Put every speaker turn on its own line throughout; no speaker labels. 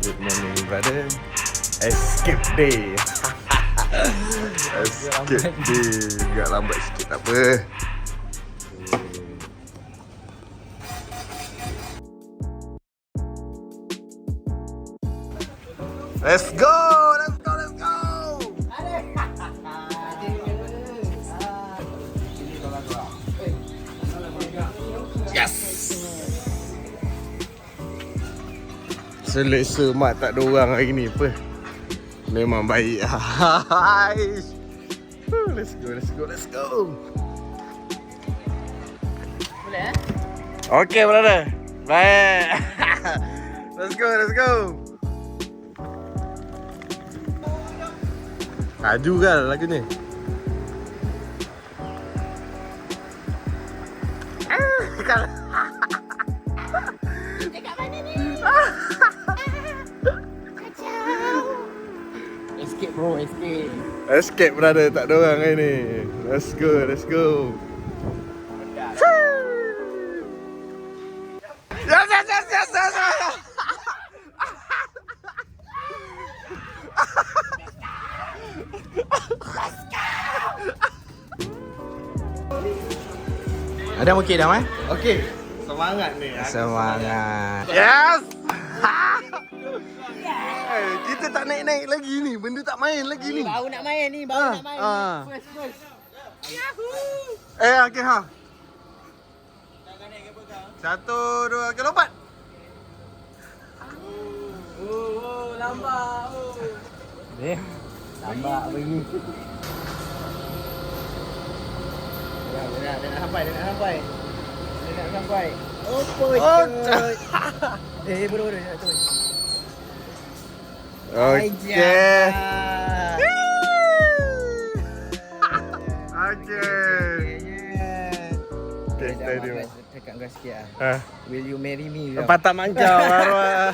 Good morning, brother. Escape day. Escape day. Agak lambat sikit, tak apa. Let's go! Let's go! Let's go! Yes! Selesa mak tak ada orang hari ni apa. Memang baik. Let's go, let's go, let's go.
Boleh
Okay, brother. Baik. Let's go, let's go. Laju kan lagu ni.
Dekat mana ni? Escape bro, escape.
Escape, brother. Tak ada orang hari ni. Let's go, let's go. Yes, yes, yes, yes, yes, yes.
Ada okey dah eh?
Okay. Semangat ni.
Semangat.
Yes. Kita tak naik-naik lagi ni. Benda tak main lagi ni.
Baru nak main ni, baru nak main. First.
Okay, ha. 1, 2, okay, lompat.
Lambat. Lambat pergi. Dia nak sampai. Oh, bodoh dia nak turun.
Okay. Okay, steady.
Dekat kau sikit lah.
Ha.
Will you marry me?
Patah mangkau arwah.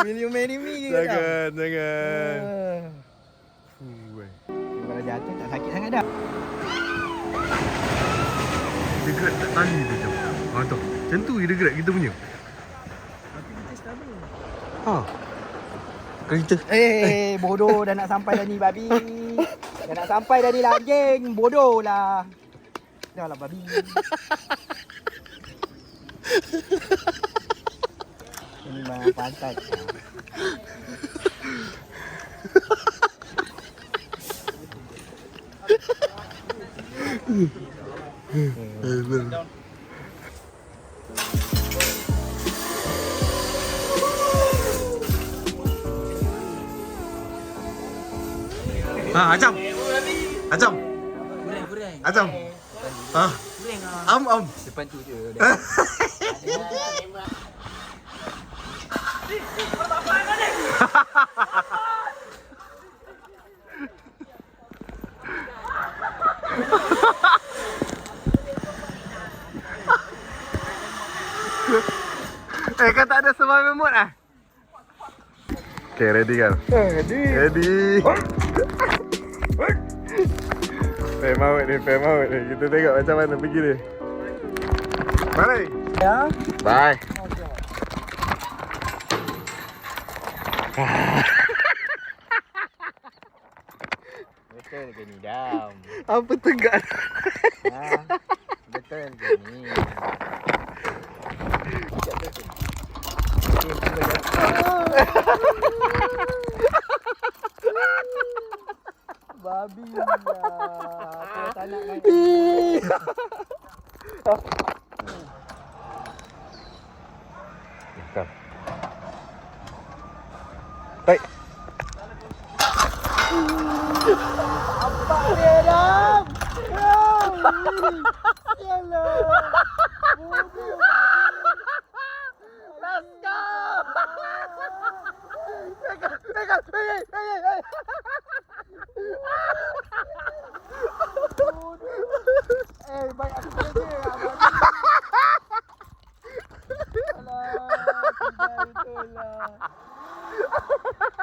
Will you marry me?
Jangan.
Kalau jatuh tak sakit sangat dah.
Dia gerak tak tali tu macam. Ha tu. Macam tu dia gerak kita punya.
Tapi kita stabil.
Ha. Kalau kita
Bodoh dah nak sampai dah ni babi. Dah nak sampai dah ni lah anjing. Bodoh lah. Dah lah babi. Ini memang pantat.
Ha, Acam. Acam. Ha. Am.
Depan tu je.
Kau tak ada survival mode ah? Okay, ready kan? Ready. Fair maut ni. Kita tengok macam mana pergi ni. Mari.
Ya.
Bye.
Betul ke ni Dam?
Apa tegak?
Betul ke ni? Babi lah. Aku tak nak main.
Baik.
Apa dia Dam? Yalah.
Let's go.
Baik aku kerja lah. Alah, tidak betul lah.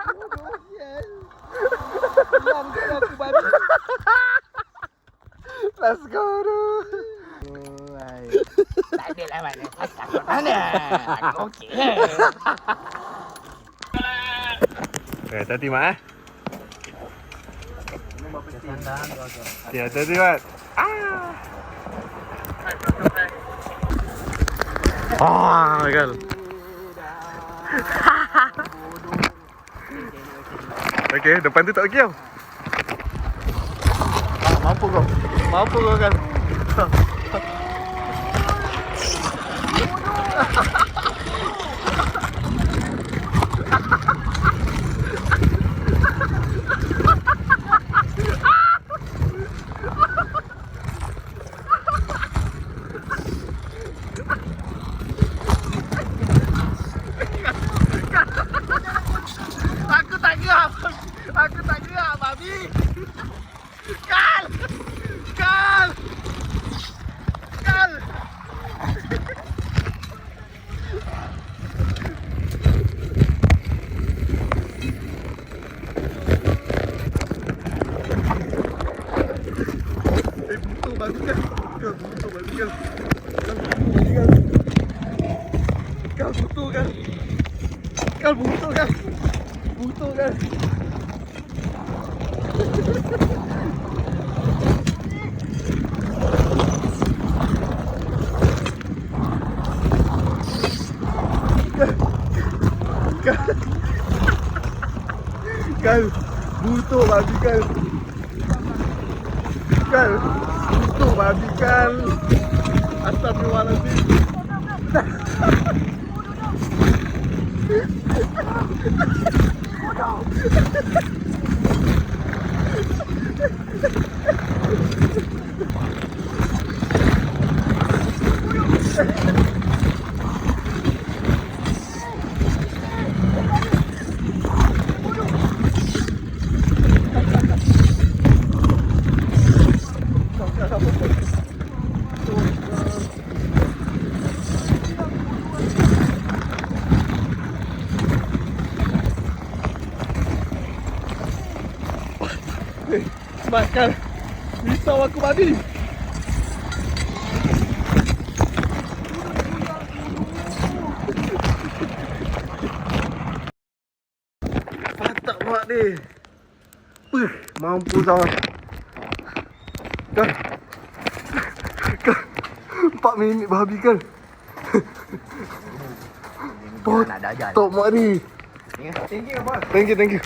Bodoh sial. Hilang ke aku babi.
Let's go tu.
Tak ada lah mana. Takut mana. Aku okey.
Hati-hati Mak eh. Ya, hati-hati Mat. Kan. Okey, depan tu tak okey tau. Mampu kau. Mampu kau kan. Aku tak gerak, babi. Kal! Kal! Kal! Butuh babi kan? Butuh babi kan? Kal butuh kan? Kal butuh kan? Butuh kan? Kal butuh babi Kal. Kal butuh babi Kal. Astagfirullahaladzim. Makan. Risau aku babi. Mantap mak ni. Mampu tau. Kan. 4 minit babi kan. Tok mak ni.
Thank you bos.
Thank you.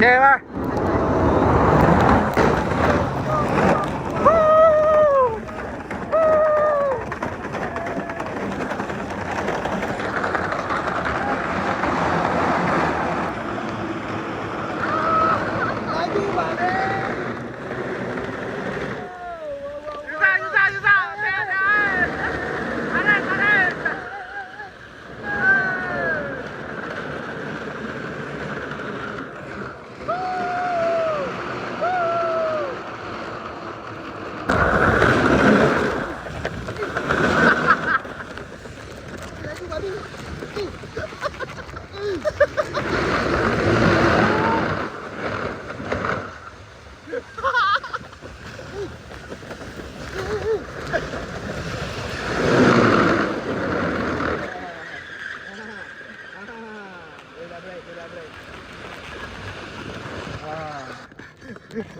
Okay, Mak.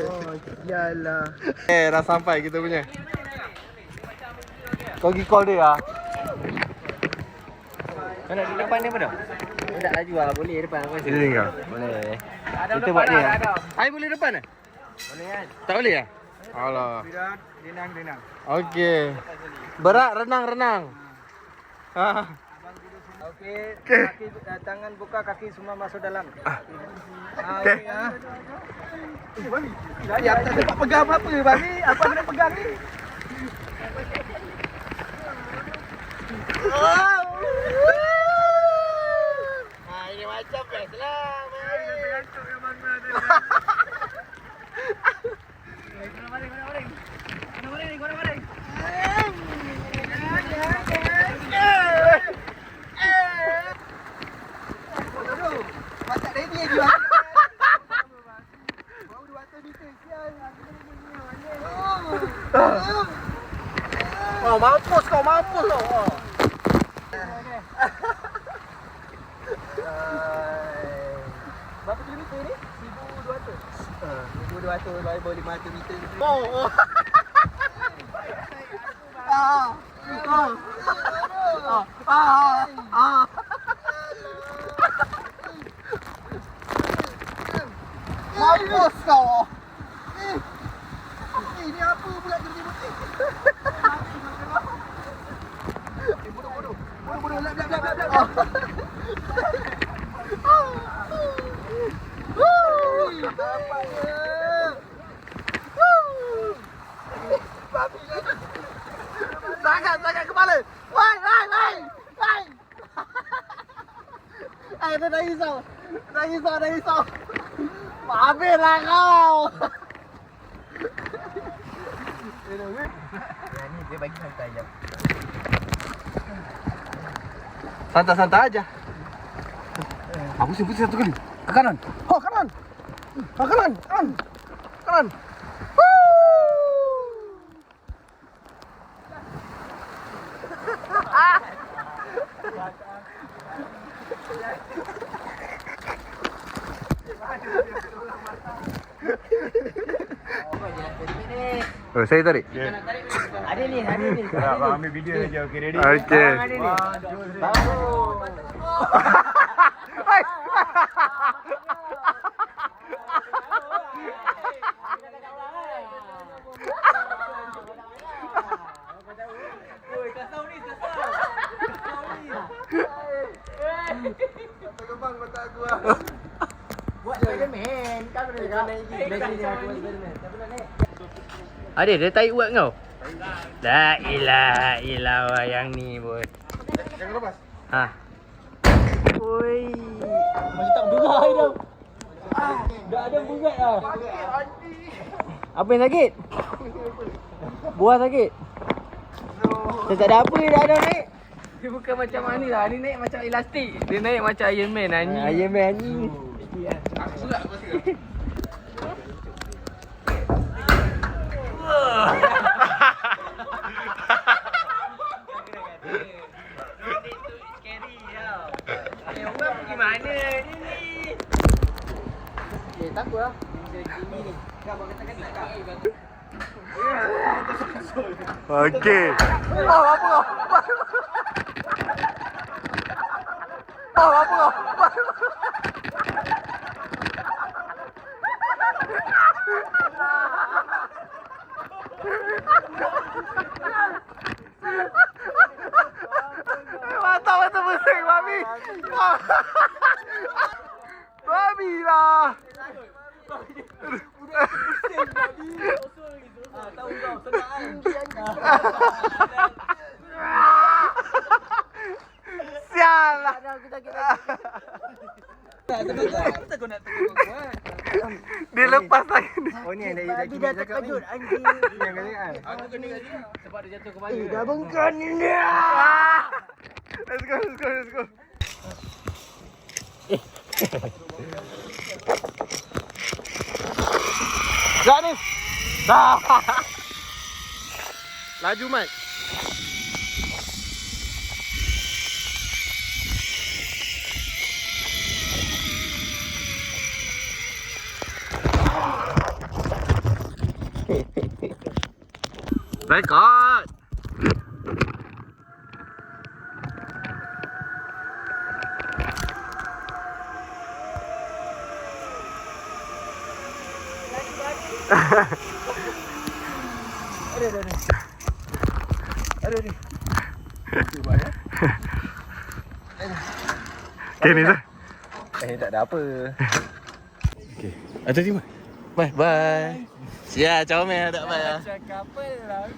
Oh, yalah.
Dah sampai kita punya. Kau pergi call dia lah.
Kau nak duduk depan ni apa dah? Tak laju lah, boleh depan apa
Ini kau.
Boleh.
Kita buat dia. Ai boleh depan eh?
Boleh kan?
Tak boleh ya? Alah.
Renang.
Okey. Berat renang. Ha.
Okey. Kaki tangan buka, kaki semua masuk dalam.
Okey.
Ya, tak dapat pegang apa Bani? Apa nak pegang ni? Ini macam best lah. Gantuk yang mana dia. Kena baring. Macam ready lagi Bani. Baru 200 meter sial. Oh, mampus kau. Berapa kilometer ni? 1,200. 1,200 lebar 500 meter. Mampus kau. Ini apa pula terjadi? Bodoh. Lap. Sangat kepala. Wai. Dah risau. Habislah kau. Ni dia bagi santai je.
Santai-santai aja.
Pusing satu kali. Ke kanan. Kanan.
Oh, saya tarik.
Ada ni.
Nak ambil video saja. Okey, ready? Okey.
Buat Spiderman. Kau kena naik lagi.
Ada dia tarik buat kau. La ilaha illallah yang ni pun.
Jangan lepas.
Ha. Oi.
Masih tak berat dah. Dah ada berat dah.
Apa yang sakit? Buah sakit. Dia tak ada apa dah ada naik. Dia bukan macam mana lah. Ni naik macam elastik. Dia naik macam Iron Man anjing.
Iron Man ni.
Orang pergi mana ni?
Takut lah.
Okey. Mantap pusing Mami. Mami lah.
Tahu kau senang.
Sial lah. Dia lepas lagi ni.
Oh ni yang dah terkejut anjing. Yang kali kan.
Aku kena gaji sebab dia jatuh kepala.
Dah bengkan ni dia.
Let's go. Janis. Dah. Laju Mat. Record.
Aduh.
Okay ni dah.
Tak ada apa.
Okay. Ada terima. Bye. Sia, comel tak payah.
Cakap apa lah.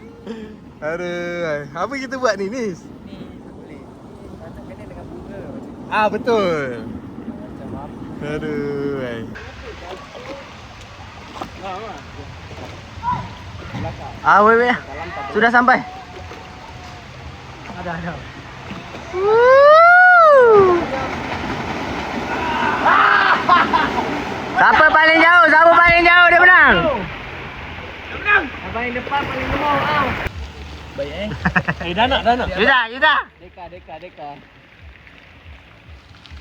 Aduh, apa kita buat ni, Nis?
Ni boleh. Macam kena dengan bunga.
Ah, betul.
Macam apa?
Aduh.
Weh. Sudah sampai.
Ada.
Siapa paling jauh dia menang. Abang yang depan paling gemuk tau. Baik dah nak.
Yuda.
Deka.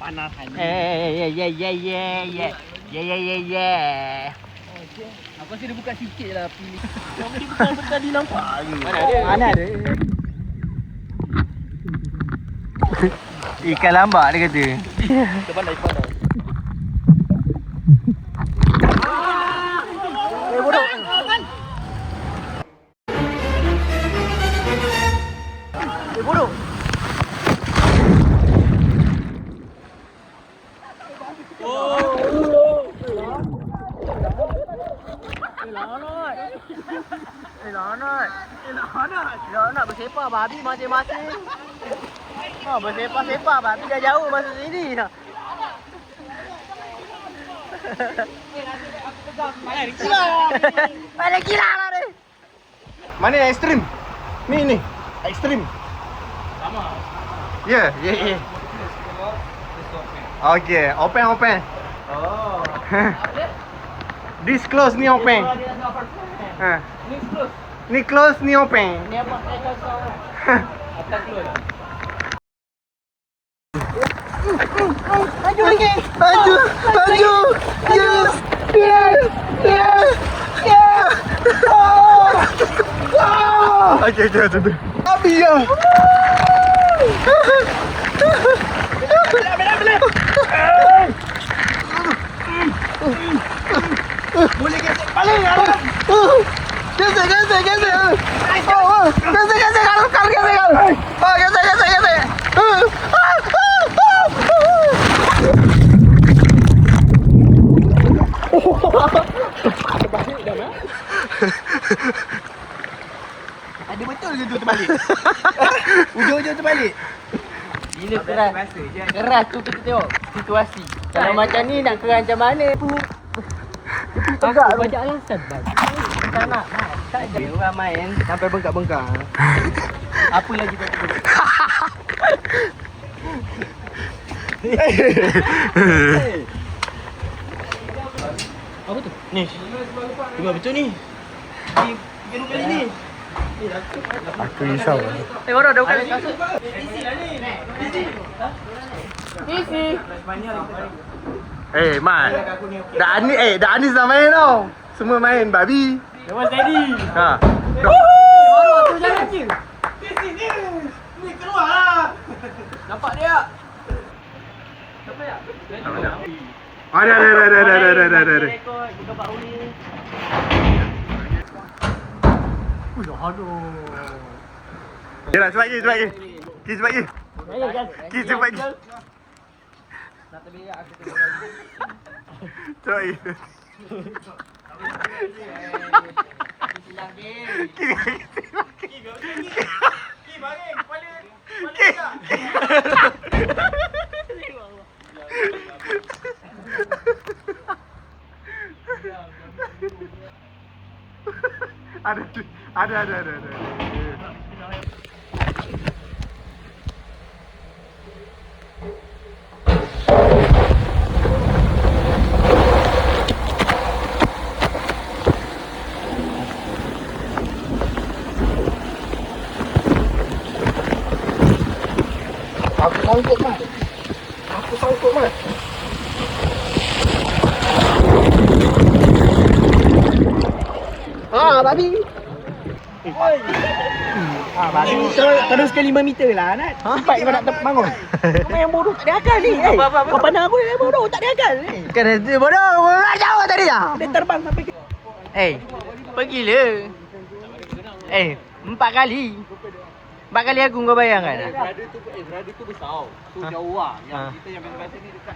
Panasan. Aku rasa dia buka sikit lah pilih. Kamu ni bukan tadi nampak lagi. Mana ada?
Ikan lambak dia kata.
Pandai.
Bodoh. Nak bersepah babi masing-masing. Bersepah babi dah jauh masuk sini dah. Mana gila lah ni.
Mana yang ekstrim? Ni. Ekstrim. Sama. Ya. Okay, open.
Oh.
This close ni open. Ni close ni open.
Ni apa kau? Apa close?
Maju. Yes. Okay, macam tu. Abi ya.
Boleh gesek paling lah.
Gesek. Gesek.
Ada betul ke tu terbalik? Ujung-ujung terbalik.
Bila keras tu kita tengok situasi. Kalau macam ni nak keras macam mana? Tegak tu. Banyak alasan bang. Tak nak. Tak ada. Orang main sampai bengkak-bengkak. Apa lagi tak boleh? Apa tu?
Ni. Cuma betul ni. Tiga kali ni.
Aku risau.
Baru dah bukan lagi.
Man. Dah Anis dah main tau. Semua main babi.
Lepas tadi.
Ha.
Baru tu jangan je.
Ni keluar lah.
Nampak dia?
Ada.
Rekod juga Pak Uli. Aduh.
Yalah, cepat lagi. Cepat lagi.
Nak terbiak aku
Cepat lagi. Ada. Aku sangkut, Mat.
Babi. Babi teruskan 5 meter lah, Nat. Cepat kau nak bangun. Kau yang bodoh tak ada akal ni. Kau pandang aku yang bodoh tak ada akal ni.
Kan itu bodoh. Jauh tadi dah.
Dia terbang sampai ke...
Pergilah. 4 kali. 4 kali aku kau bayangkan.
Berada tu besar. Tu jauh lah. Yang kita yang biasa ni dekat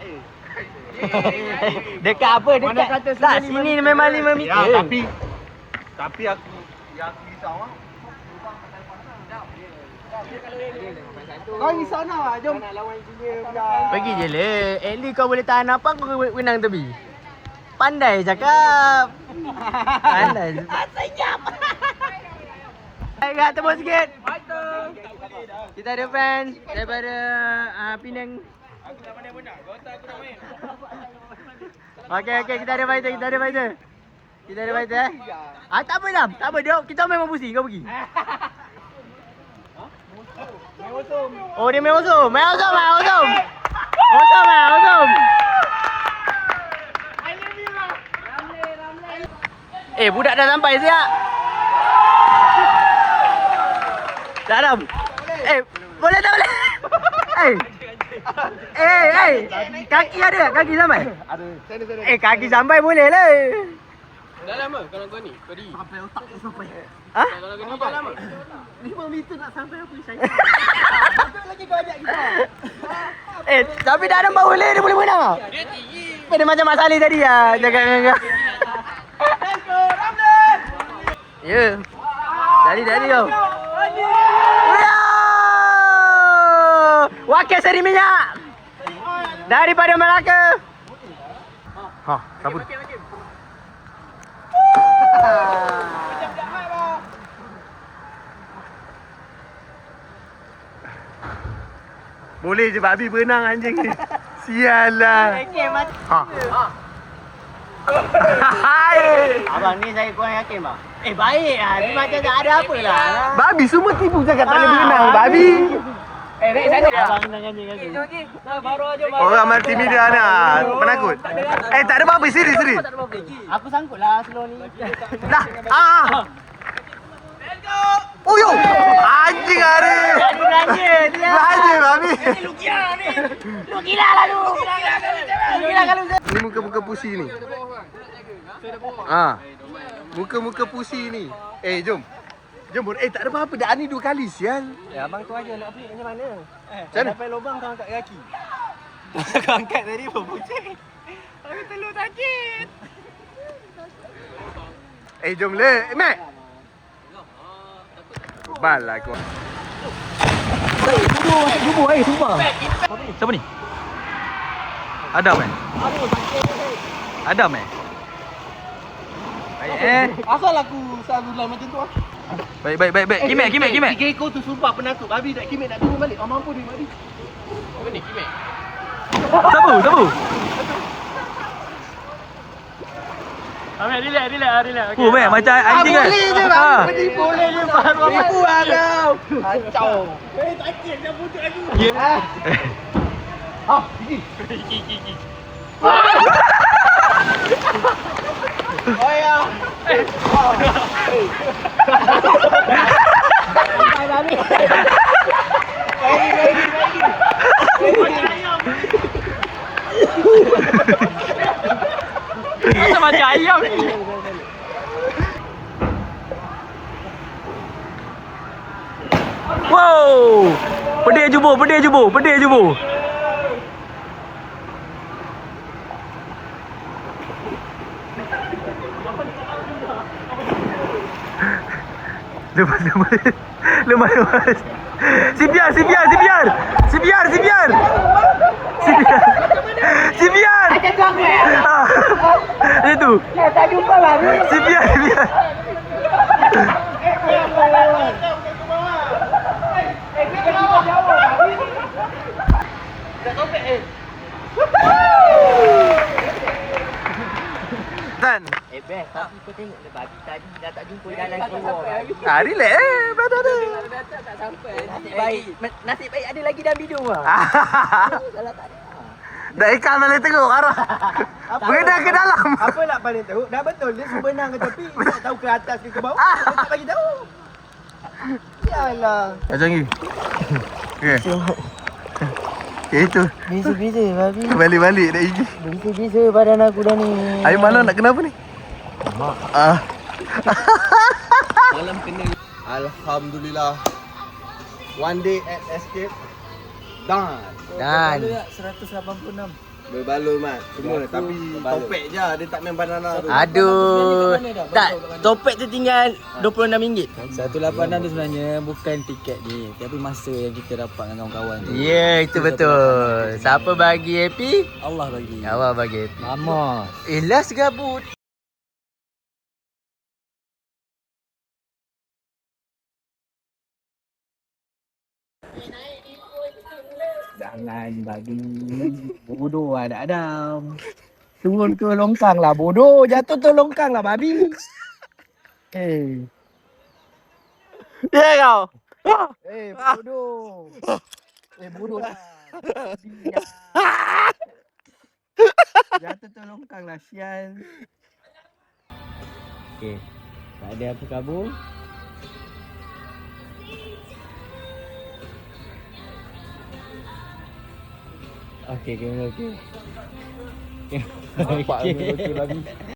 Dekat apa? Dekat. Tak, sini memang 5 meter.
Ya, tapi aku risau ah.
Kau risau nak? Jom. Nak lawan engineer pula.
Pergi je lah. At least kau boleh tahan apa kau menang tepi. Pandai cakap. Pandai.
Senyap.
Baik, tepuk sikit. Kita ada fans daripada Penang.
Aku tak pandai benar. Kau tak aku nak main.
Okey, kita ada fighter. Kita ada fighter tak apa Dam. Tak apa dia. Kita memang pusing. Kau pergi. Oh, dia main osum. Awesome eh, awesome. Budak dah sampai siap. Dah Adam. Boleh tak boleh? Kaki ada tak? Kaki sampai?
Ada. Sana.
Kaki sampai boleh lah.
Dah lama kalau kau ni, kau di.
Sampai otak tu sampai.
Ha?
Kalau kau ni dah lama.
5 meter nak sampai apa saya? Apa lagi kau ajak kita?
Tapi dah ada bawa boleh, dia boleh menang tak?
Dia tinggi.
Dia macam Mak Saleh tadi lah. Jangan. Ya. Dari kau. Wakil Seri Minyak. Daripada Melaka.
Ha, sabun. Boleh je babi berenang anjing ni. Sial lah. Ha.
Abang ni saya kurang yakin bang. Baik lah. Dia macam tak ada apa lah.
Babi semua tipu cakap tak boleh berenang. Babi.
Naik sana. Abang jangan. Baru aja bang.
Orang multimedia nak penakut. Tak ada babi serius.
Aku sangkut lah slow ni.
Dah. Oh yo. Anjing hari. Belanja babi.
Lu gila lah lu. Gila kalau
Ni muka-muka pusi ni. Muka-muka pusi ni. Jom. Tak ada apa-apa. Dah ni 2 kali sial.
Abang tu aja nak flip macam mana?
Macam mana?
Sampai lubang kau angkat kaki. Kau angkat tadi pun pucing. Tapi telur sakit.
Jom le. Mat. Bal lah kau.
Kubur sumpah.
Siapa ni? Adam eh? Adam eh? Baik
Asal aku selalu lah macam tu.
Baik. Kimek.
Tiga ekor tu sumpah penakut. Babi nak kimek nak turun balik. Mampu dia babi.
Apa ni, Kimek?
Siapa?
Ambil, relax.
Oh, Mek, macam anjing kan?
Boleh je bang. Boleh je baru apa. Tipu lah kau. Kacau. Sakit dah butuh aku. Gigi. Oh ya. Sampai babi.
Macam ayam ni.
Wow! Pedih jubur. Lemas. Sibiar. Itu.
tak jumpa babi.
Sibiar. Dan.
Best. Tapi kau tengok dia babi tadi dah tak jumpa jalan keluar.
Relax brother.
Tak sampai. Nasib baik ada lagi dalam video lah. Kalau tak ada.
Dah ikan boleh teruk arah. Beredar ke dalam.
Apa nak paling teruk? Dah betul dia sebenang ke tepi. Tak tahu ke atas ke bawah. Dia tak bagi tahu. Yalah.
Macam ni. Okey. Itu.
Bisa babi.
Balik dah gigi.
Bisa badan aku dah ni.
Air malam nak kenapa ni?
Mak.
Malam kena.
Alhamdulillah. One day at escape. Done.
Dan
186. Berbaloi mat. Semua tapi topek je dia tak main banana tu.
aduh. Tak, topek tu tinggal RM26.
186 tu sebenarnya bukan tiket ni, tapi masa yang kita dapat dengan kawan-kawan tu.
Ya, itu betul. Siapa bagi happy?
Allah bagi.
Awak bagi happy.
Mama.
Last gabut.
Jangan bagi. Bodoh ada Adam. Turun ke longkang lah bodoh. Jatuh ke longkang lah babi.
Ya kau.
Bodoh. Bodoh lah. Jatuh tu longkang lah, sial.
Okey. Tak ada apa kabur. Okey, kamera okey.
Nampak
Okey.
ni okey babi.